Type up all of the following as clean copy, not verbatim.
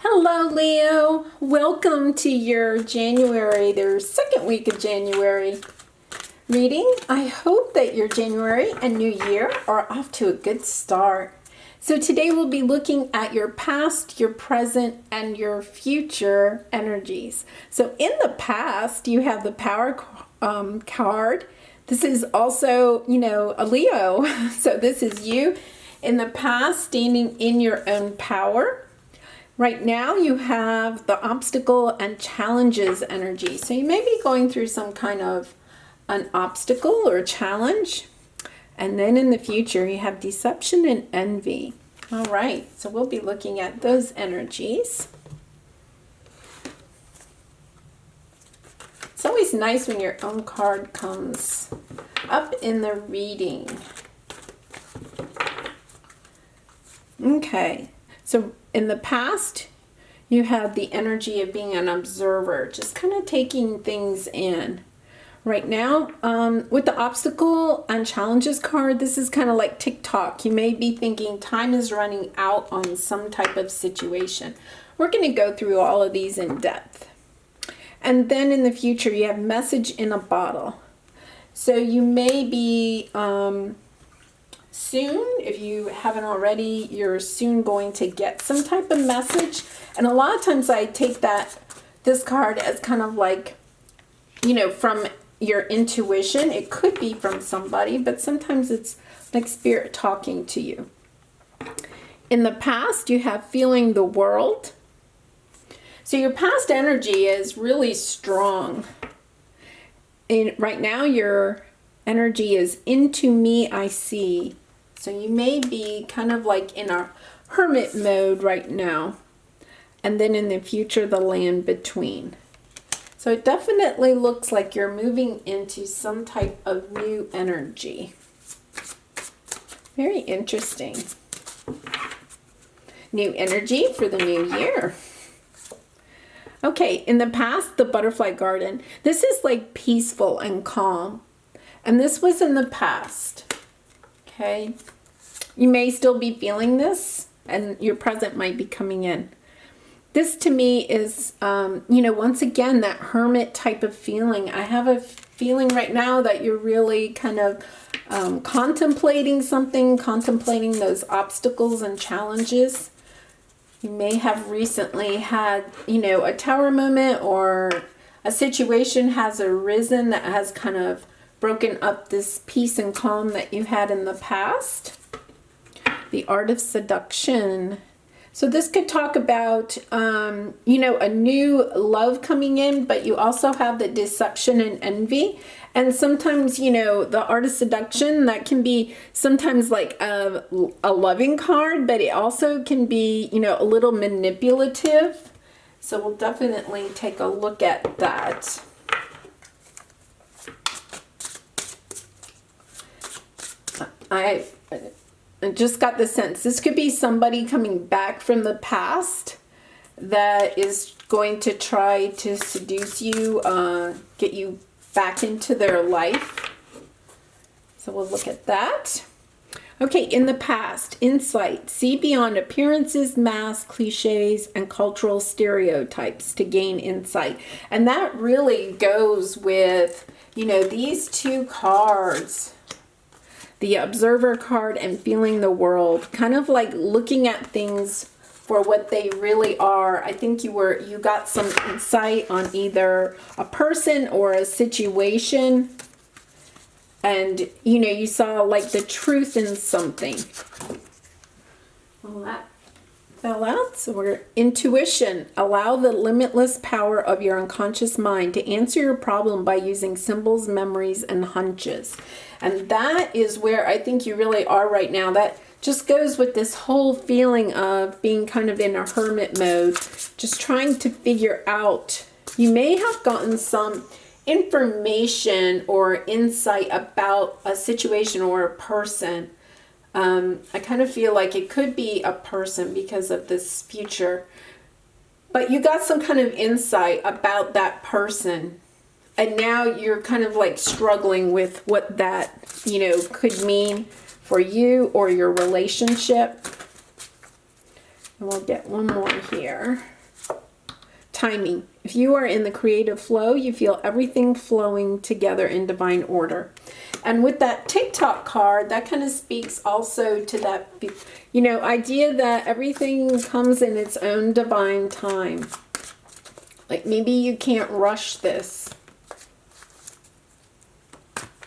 Hello, Leo. Welcome to your January, their second week of January reading. I hope that your January and New Year are off to a good start. So today we'll be looking at your past, your present, and your future energies. So in the past, you have the Power card. This is also, a Leo. So this is you in the past standing in your own power. Right now you have the obstacle and challenges energy. So you may be going through some kind of an obstacle or a challenge. And then in the future you have deception and envy. All right, so we'll be looking at those energies. It's always nice when your own card comes up in the reading. Okay, so in the past, you had the energy of being an observer, just kind of taking things in. Right now, with the obstacle and challenges card, this is kind of like TikTok. You may be thinking time is running out on some type of situation. We're going to go through all of these in depth. And then in the future, you have message in a bottle. So you may be soon, if you haven't already, you're soon going to get some type of message. And a lot of times I take this card as kind of like, from your intuition. It could be from somebody, but sometimes it's like spirit talking to you. In the past, you have feeling the world. So your past energy is really strong. And right now your energy is into me, I see. So you may be kind of like in a hermit mode right now. And then in the future, the land between. So it definitely looks like you're moving into some type of new energy. Very interesting. New energy for the new year. Okay, in the past, the butterfly garden. This is like peaceful and calm. And this was in the past. Okay. You may still be feeling this, and your present might be coming in. This to me is, once again, that hermit type of feeling. I have a feeling right now that you're really kind of contemplating something, contemplating those obstacles and challenges. You may have recently had, a tower moment, or a situation has arisen that has kind of broken up this peace and calm that you had in the past. The art of seduction. So this could talk about, a new love coming in, but you also have the deception and envy. And sometimes, the art of seduction, that can be sometimes like a loving card, but it also can be, a little manipulative. So we'll definitely take a look at that. I just got the sense this could be somebody coming back from the past that is going to try to seduce you, get you back into their life. So we'll look at that. Okay, in the past, insight. See beyond appearances, masks, cliches, and cultural stereotypes to gain insight. And that really goes with, these two cards. The observer card and feeling the world, kind of like looking at things for what they really are. I think you got some insight on either a person or a situation, and you saw like the truth in something. Well, that fell out. So we're intuition. Allow the limitless power of your unconscious mind to answer your problem by using symbols, memories, and hunches. And that is where I think you really are right now. That just goes with this whole feeling of being kind of in a hermit mode, just trying to figure out. You may have gotten some information or insight about a situation or a person. I kind of feel like it could be a person because of this future. But you got some kind of insight about that person. And now you're kind of like struggling with what that, could mean for you or your relationship. And we'll get one more here. Timing. If you are in the creative flow, you feel everything flowing together in divine order. And with that TikTok card, that kind of speaks also to that, idea that everything comes in its own divine time. Like maybe you can't rush this.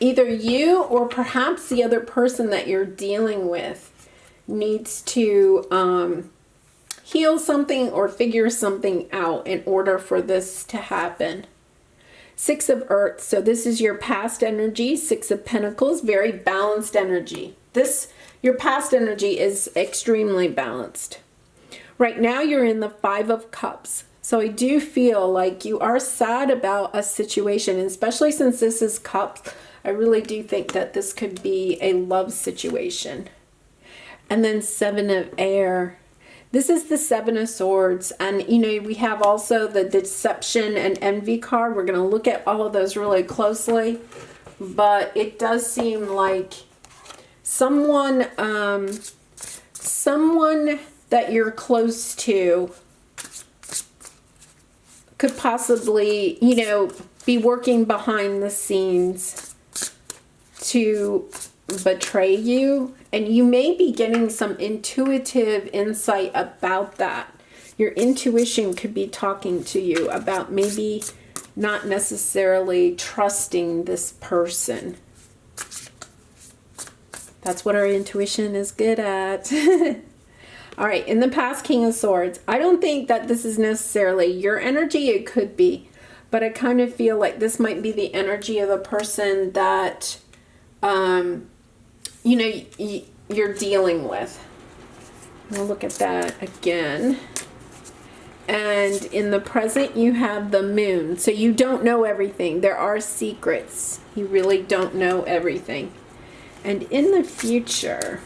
Either you or perhaps the other person that you're dealing with needs to heal something or figure something out in order for this to happen. Six of Earth. So this is your past energy. Six of Pentacles. Very balanced energy. Your past energy is extremely balanced. Right now you're in the Five of Cups. So I do feel like you are sad about a situation, and especially since this is Cups, I really do think that this could be a love situation. And then Seven of Air. This is the Seven of Swords. And, we have also the Deception and Envy card. We're going to look at all of those really closely. But it does seem like someone that you're close to could possibly, be working behind the scenes to betray you, and you may be getting some intuitive insight about that. Your intuition could be talking to you about maybe not necessarily trusting this person. That's what our intuition is good at. All right, in the past, King of Swords. I don't think that this is necessarily your energy. It could be, but I kind of feel like this might be the energy of a person that you're dealing with. We'll look at that again. And in the present, you have the Moon. So you don't know everything. There are secrets. You really don't know everything. And in the future,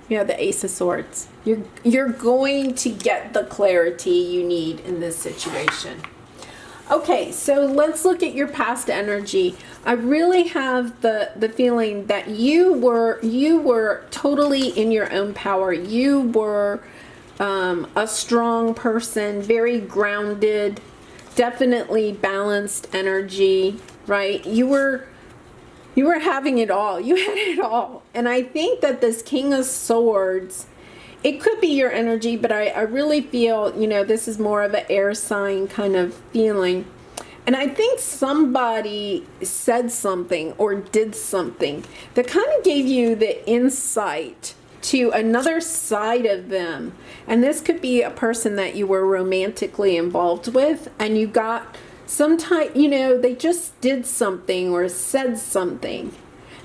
you have the Ace of Swords. You're going to get the clarity you need in this situation. Okay, so let's look at your past energy. I really have the feeling that you were totally in your own power. You were a strong person, very grounded, definitely balanced energy, right? You were having it all. You had it all. And I think that this King of Swords, it could be your energy, but I really feel, this is more of an air sign kind of feeling. And I think somebody said something or did something that kind of gave you the insight to another side of them. And this could be a person that you were romantically involved with, and you got some type, they just did something or said something.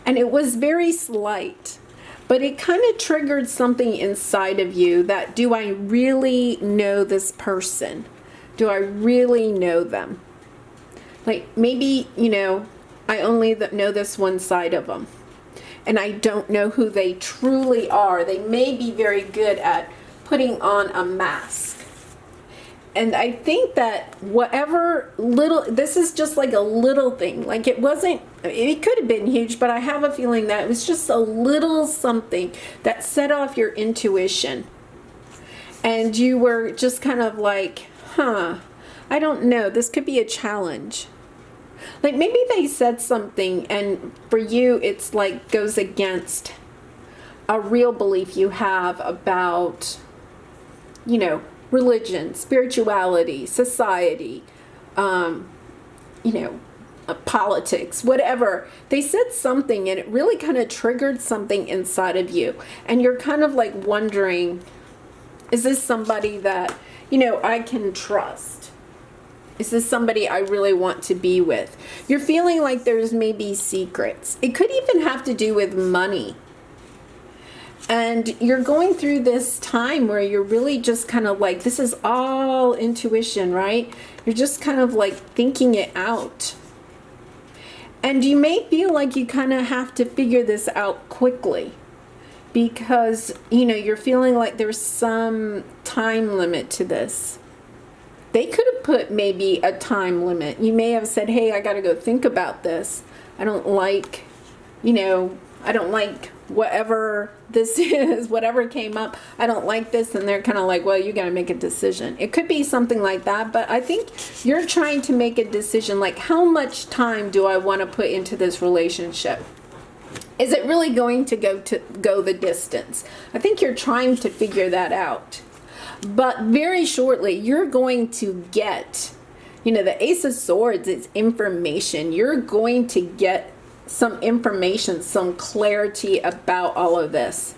And it was very slight. But it kind of triggered something inside of you that, do I really know this person? Do I really know them? Like maybe, I only know this one side of them. And I don't know who they truly are. They may be very good at putting on a mask. And I think that whatever little, this is just like a little thing. Like it could have been huge, but I have a feeling that it was just a little something that set off your intuition. And you were just kind of like, I don't know, this could be a challenge. Like maybe they said something and for you it's like goes against a real belief you have about, religion, spirituality, society, politics, whatever. They said something and it really kind of triggered something inside of you. And you're kind of like wondering, is this somebody that, I can trust? Is this somebody I really want to be with? You're feeling like there's maybe secrets. It could even have to do with money. And you're going through this time where you're really just kind of like, this is all intuition, right? You're just kind of like thinking it out. And you may feel like you kind of have to figure this out quickly because, you're feeling like there's some time limit to this. They could have put maybe a time limit. You may have said, hey, I got to go think about this. I don't like whatever this is, whatever came up, I don't like this, and they're kind of like, well, you got to make a decision. It could be something like that, but I think you're trying to make a decision, like, how much time do I want to put into this relationship? Is it really going to go the distance? I think you're trying to figure that out. But very shortly, you're going to get, you know, the Ace of Swords is information. You're going to get some information, some clarity about all of this.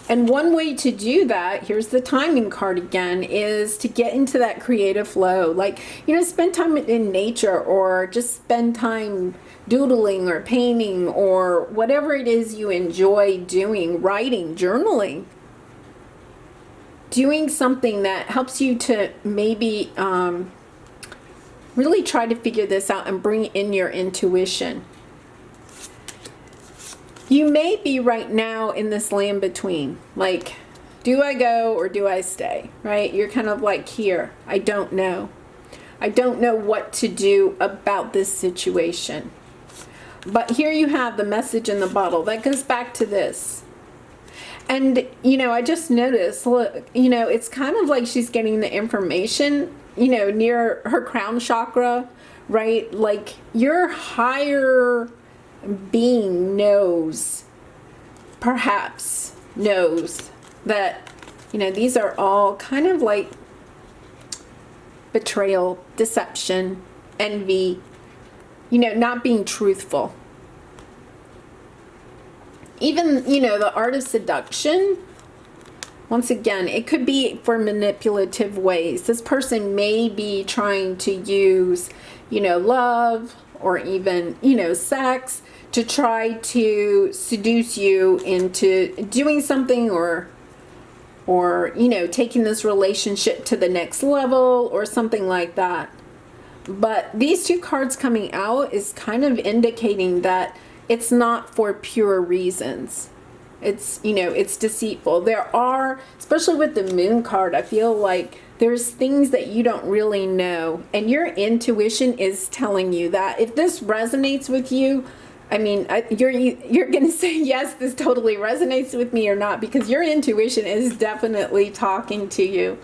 And one way to do that, here's the timing card again, is to get into that creative flow. Like, you know, spend time in nature, or just spend time doodling or painting or whatever it is you enjoy doing, writing, journaling. Doing something that helps you to maybe really try to figure this out and bring in your intuition. You may be right now in this land between, like, do I go or do I stay, right? You're kind of like here. I don't know. I don't know what to do about this situation. But here you have the message in the bottle. That goes back to this. And, you know, I just noticed, look, you know, it's kind of like she's getting the information, you know, near her crown chakra, right? Like, your higher being knows, perhaps knows that, you know, these are all kind of like betrayal, deception, envy, you know, not being truthful. Even, you know, the art of seduction, once again, it could be for manipulative ways. This person may be trying to use, you know, love or even, you know, sex to try to seduce you into doing something, or you know, taking this relationship to the next level or something like that. But these two cards coming out is kind of indicating that it's not for pure reasons. It's, you know, it's deceitful. There are, especially with the Moon card, I feel like there's things that you don't really know, and your intuition is telling you that. If this resonates with you, I mean, you're going to say, yes, this totally resonates with me, or not, because your intuition is definitely talking to you.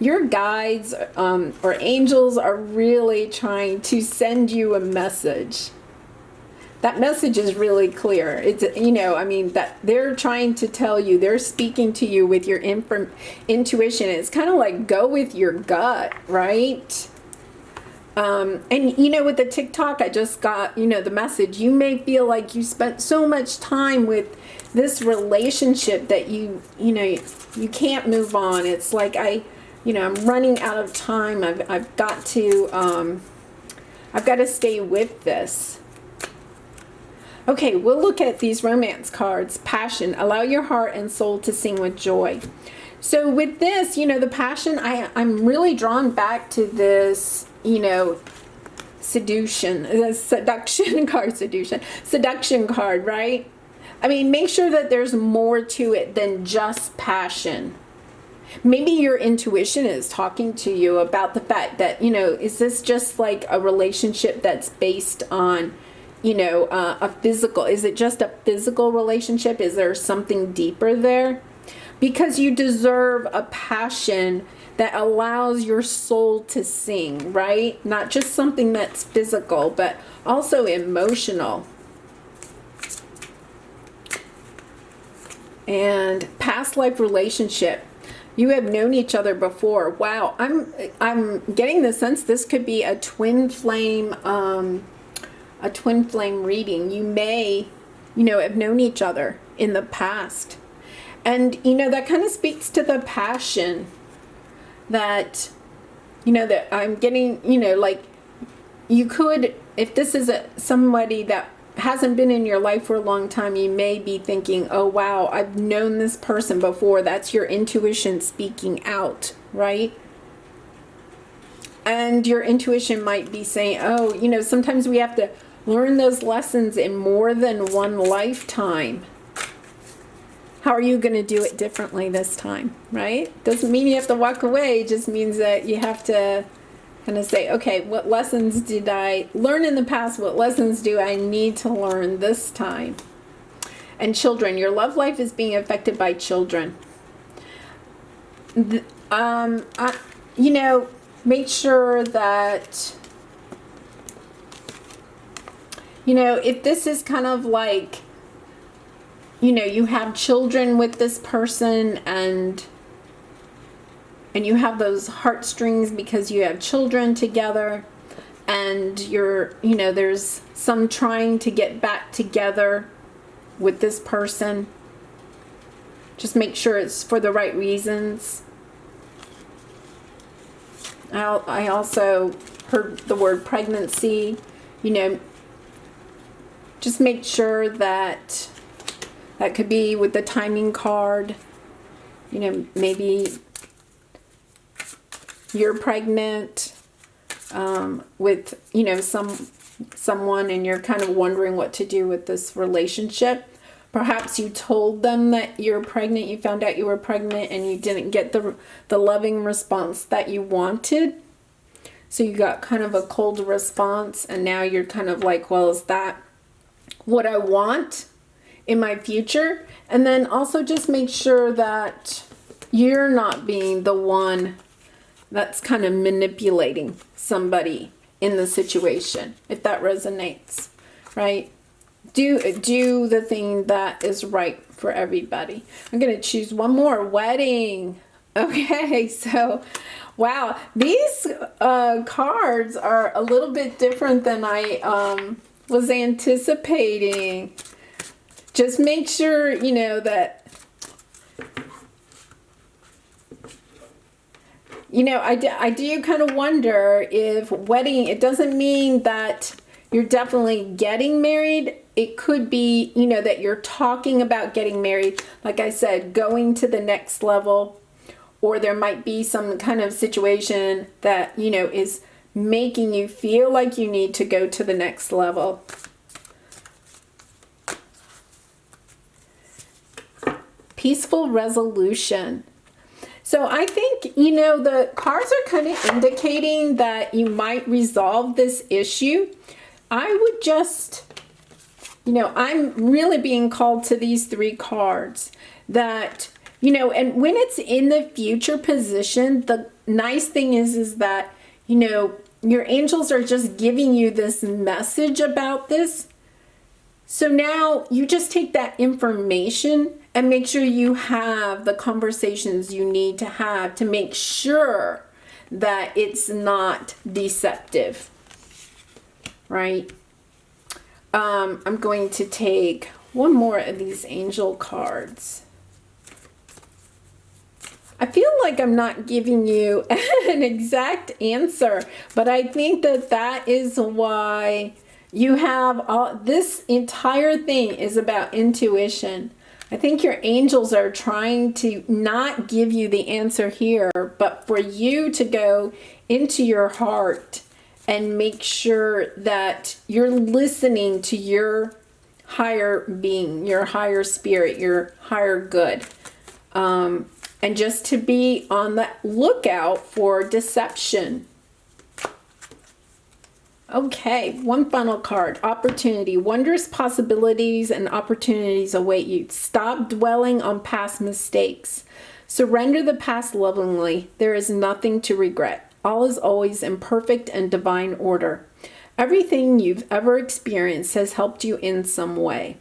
Your guides or angels are really trying to send you a message. That message is really clear. It's, you know, I mean, that they're trying to tell you, they're speaking to you with your intuition. It's kind of like go with your gut, right? And, you know, with the TikTok, I just got, you know, the message. You may feel like you spent so much time with this relationship that you know, you can't move on. It's like you know, I'm running out of time. I've got to stay with this. Okay, we'll look at these romance cards. Passion. Allow your heart and soul to sing with joy. So with this, you know, the passion, I'm really drawn back to this, you know, seduction card, right? I mean, make sure that there's more to it than just passion. Maybe your intuition is talking to you about the fact that, you know, is this just like a relationship that's based on, you know, a physical, is it just a physical relationship? Is there something deeper there? Because you deserve a passion that allows your soul to sing, right? Not just something that's physical, but also emotional. And past life relationship. You have known each other before. Wow, I'm getting the sense this could be a twin flame reading. You may, you know, have known each other in the past. And, you know, that kind of speaks to the passion that, you know, that I'm getting, you know, like you could, if this is somebody that hasn't been in your life for a long time, you may be thinking, oh, wow, I've known this person before. That's your intuition speaking out, right? And your intuition might be saying, oh, you know, sometimes we have to learn those lessons in more than one lifetime. How are you going to do it differently this time, right? Doesn't mean you have to walk away. It just means that you have to kind of say, okay, what lessons did I learn in the past? What lessons do I need to learn this time? And children, your love life is being affected by children. You know, make sure that, you know, if this is kind of like, you know, you have children with this person and you have those heartstrings because you have children together, and you're, you know, there's some trying to get back together with this person. Just make sure it's for the right reasons. I also heard the word pregnancy. You know, just make sure that that could be with the timing card. You know, maybe you're pregnant with, you know, someone, and you're kind of wondering what to do with this relationship. Perhaps you told them that you're pregnant, you found out you were pregnant, and you didn't get the loving response that you wanted. So you got kind of a cold response, and now you're kind of like, well, is that what I want in my future? And then also just make sure that you're not being the one that's kind of manipulating somebody in the situation, if that resonates, right? Do the thing that is right for everybody. I'm going to choose one more. Wedding. Okay, so, wow. These cards are a little bit different than I was anticipating. Just make sure, you know, that, you know, I do kind of wonder if wedding, it doesn't mean that you're definitely getting married. It could be, you know, that you're talking about getting married. Like I said, going to the next level. Or there might be some kind of situation that, you know, is making you feel like you need to go to the next level. Peaceful resolution. So I think, you know, the cards are kind of indicating that you might resolve this issue. I would just, you know, I'm really being called to these three cards that, you know, and when it's in the future position, the nice thing is that, you know, your angels are just giving you this message about this. So now you just take that information and make sure you have the conversations you need to have to make sure that it's not deceptive. Right? I'm going to take one more of these angel cards. I feel like I'm not giving you an exact answer, but I think that that is why you have all this entire thing is about intuition. I think your angels are trying to not give you the answer here, but for you to go into your heart and make sure that you're listening to your higher being, your higher spirit, your higher good. And just to be on the lookout for deception. Okay, one final card. Opportunity. Wondrous possibilities and opportunities await you. Stop dwelling on past mistakes. Surrender the past lovingly. There is nothing to regret. All is always in perfect and divine order. Everything you've ever experienced has helped you in some way.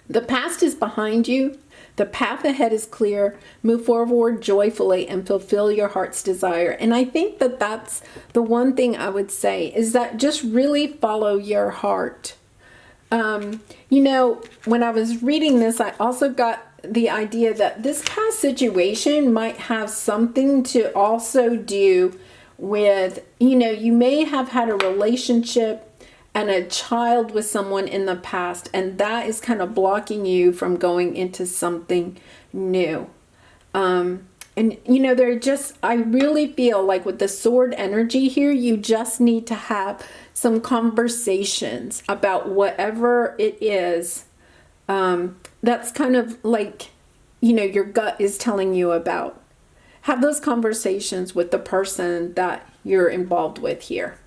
The past is behind you. The path ahead is clear. Move forward joyfully and fulfill your heart's desire. And I think that that's the one thing I would say is that just really follow your heart. You know, when I was reading this, I also got the idea that this past situation might have something to also do with, you know, you may have had a relationship and a child with someone in the past, and that is kind of blocking you from going into something new. And you know, I really feel like with the sword energy here, you just need to have some conversations about whatever it is that's kind of like, you know, your gut is telling you about. Have those conversations with the person that you're involved with here.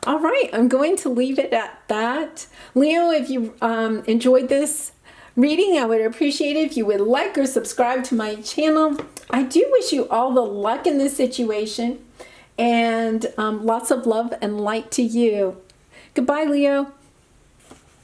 All right, I'm going to leave it at that. Leo, if you enjoyed this, reading, I would appreciate it if you would like or subscribe to my channel. I do wish you all the luck in this situation, and lots of love and light to you. Goodbye, Leo.